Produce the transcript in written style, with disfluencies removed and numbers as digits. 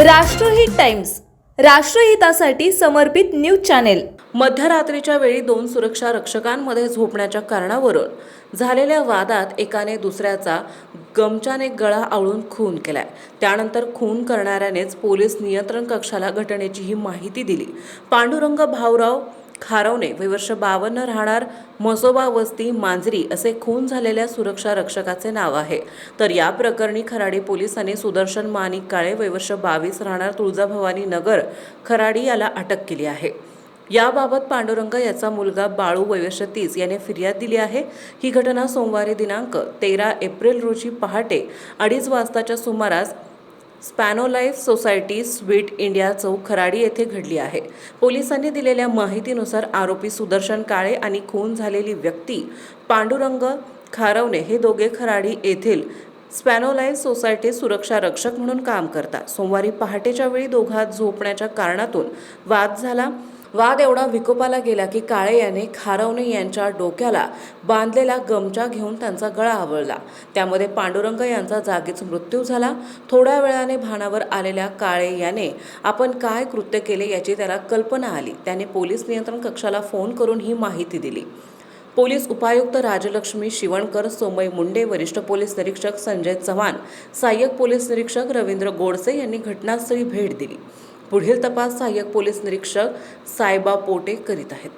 राष्ट्रहित टाइम्स, राष्ट्रहितासाठी समर्पित news channel. मध्यरात्रीच्या वेळी दोन सुरक्षा रक्षकांमध्ये झोपण्याच्या कारणावरून झालेल्या वादात एकाने दुसऱ्याचा गमच्याने गळा आवळून खून केलाय। त्यानंतर खून करणाऱ्यानेच पोलीस नियंत्रण कक्षाला घटनेची ही माहिती दिली। पांडुरंग भाऊराव खारवणे वर्ष 52 राहणार म्हसोबा वस्ती मांजरी असे खून झालेल्या सुरक्षा रक्षकाचे नाव आहे। तर या प्रकरणी खराडी पोलिसांनी सुदर्शन माणिक काळे वर्ष 22 राहणार तुळजाभवानी नगर खराडी याला अटक केली आहे। याबाबत पांडुरंग याचा मुलगा बाळू वर्ष 30 याने फिर्याद दिली आहे। ही घटना सोमवारी दिनांक 13 एप्रिल रोजी पहाटे 2:30 वाजताच्या सुमारास स्पॅनोलाइफ सोसायटी स्वीट इंडिया चौक खराडी येथे घडली आहे। पोलिसांनी दिलेल्या माहितीनुसार आरोपी सुदर्शन काळे आणि खून झालेली व्यक्ती पांडुरंग खारवणे हे दोघे खराडी येथील स्पॅनोलाइफ सोसायटी सुरक्षा रक्षक म्हणून काम करतात। सोमवारी पहाटेच्या वेळी दोघात झोपण्याच्या कारणातून वाद झाला। वाद एवढा विकोपाला गेला की काळे याने खारवणे यांच्या डोक्याला बांधलेला गमछा घेऊन त्यांचा गळा आवळला। त्यामध्ये पांडुरंग यांचा जागीच मृत्यू झाला। थोड्या वेळाने भानावर आलेल्या काळे याने आपण काय कृत्य केले याची त्याला कल्पना आली। त्याने पोलीस नियंत्रण कक्षाला फोन करून ही माहिती दिली। पोलीस उपायुक्त राजलक्ष्मी शिवणकर, सोमय मुंडे, वरिष्ठ पोलीस निरीक्षक संजय चव्हाण, सहाय्यक पोलीस निरीक्षक रवींद्र गोडसे यांनी घटनास्थळी भेट दिली। पुढील तपास सहाय्यक पोलीस निरीक्षक सायबा पोटे करीत आहेत।